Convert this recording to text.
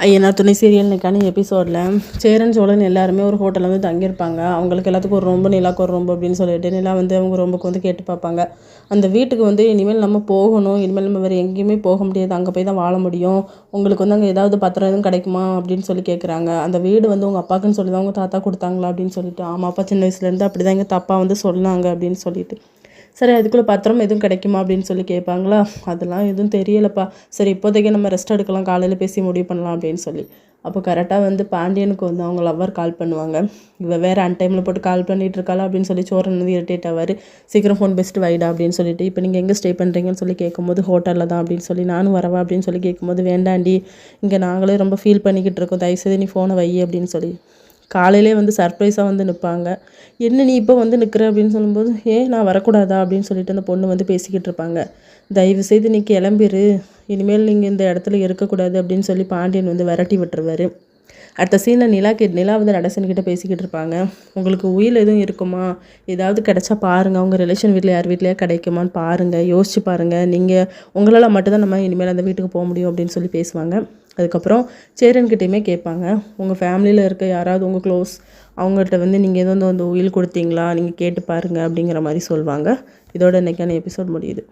ஐயனா துணை சீரியல் இன்னைக்கான எபிசோடில் சேரன் சோழன் எல்லாருமே ஒரு ஹோட்டலில் வந்து தங்கியிருப்பாங்க. அவங்களுக்கு எல்லாத்துக்கும் ஒரு ரொம்ப நிலாக்கு ஒரு ரொம்ப அப்படின்னு சொல்லிட்டு நிலா வந்து அவங்க ரொம்பக்கு வந்து கேட்டு பார்ப்பாங்க. அந்த வீட்டுக்கு வந்து இனிமேல் நம்ம போகணும், இனிமேல் நம்ம வேறு எங்கேயுமே போக முடியாது, அங்கே போய் தான் வாழ முடியும், உங்களுக்கு வந்து அங்கே ஏதாவது பத்திரம் எதுவும் கிடைக்குமா அப்படின்னு சொல்லி கேட்குறாங்க. அந்த வீடு வந்து உங்கள் அப்பாக்குன்னு சொல்லி தான் உங்கள் தாத்தா கொடுத்தாங்களா அப்படின்னு சொல்லிட்டு, ஆமாப்பா சின்ன வயசுலேருந்து அப்படி தான் எங்கள் தப்பா வந்து சொன்னாங்க அப்படின்னு சொல்லிட்டு, சரி அதுக்குள்ளே பத்திரம் எதுவும் கிடைக்குமா அப்படின்னு சொல்லி கேட்பாங்களா. அதெல்லாம் எதுவும் தெரியலப்பா, சரி இப்போதைக்கு நம்ம ரெஸ்ட் எடுக்கலாம், காலையில் பேசி முடிவு பண்ணலாம் அப்படின்னு சொல்லி. அப்போ கரெக்டாக வந்து பாண்டியனுக்கு வந்து அவங்க லவ்வர் கால் பண்ணுவாங்க. இவள் வேறு அன்டைமில் போட்டு கால் பண்ணிகிட்டு இருக்காளா அப்படின்னு சொல்லி சோரன் வந்து இரிட்டேட் ஆவார். சீக்கிரம் ஃபோன் பெஸ்ட்டு வைடா அப்படின்னு சொல்லிட்டு, இப்போ நீங்கள் எங்கே ஸ்டே பண்ணுறீங்கன்னு சொல்லி கேட்கும்போது ஹோட்டலில் தான் அப்படின்னு சொல்லி, நானும் வரவா அப்படின்னு சொல்லி கேட்கும்போது, வேண்டாண்டி இங்கே நாங்களே ரொம்ப ஃபீல் பண்ணிக்கிட்டு இருக்கோம், தயவுசெய்து நீ ஃபோனை வை அப்படின்னு சொல்லி காலையிலே வந்து சர்ப்ரைஸாக வந்து நிற்பாங்க. என்ன நீ இப்போ வந்து நிற்கிற அப்படின்னு சொல்லும்போது, ஏன் நான் வரக்கூடாதா அப்படின்னு சொல்லிட்டு அந்த பொண்ணு வந்து பேசிக்கிட்டு இருப்பாங்க. தயவுசெய்து நீ கிளம்பிரு, இனிமேல் நீங்கள் இந்த இடத்துல இருக்கக்கூடாது அப்படின்னு சொல்லி பாண்டியன் வந்து விரட்டி விட்டுருவார். அடுத்த சீனில் நிலா வந்து நடேசன்கிட்ட பேசிக்கிட்டு இருப்பாங்க. உங்களுக்கு உயில் எதுவும் இருக்குமா, ஏதாவது கிடைச்சா பாருங்கள், உங்கள் ரிலேஷன் வீட்டில் யார் வீட்லையா கிடைக்குமான்னு பாருங்கள், யோசிச்சு பாருங்கள், நீங்கள் உங்களால் மட்டும்தான் நம்ம இனிமேல் அந்த வீட்டுக்கு போக முடியும் அப்படின்னு சொல்லி பேசுவாங்க. அதுக்கப்புறம் சேரன்கிட்டையுமே கேட்பாங்க, உங்கள் ஃபேமிலியில் இருக்க யாராவது உங்கள் க்ளோஸ் அவங்கள்ட்ட வந்து நீங்கள் எதுவும் வந்து உயில் கொடுத்தீங்களா, நீங்கள் கேட்டு பாருங்கள் அப்படிங்கிற மாதிரி சொல்லுவாங்க. இதோட இன்றைக்கான எபிசோட் முடியுது.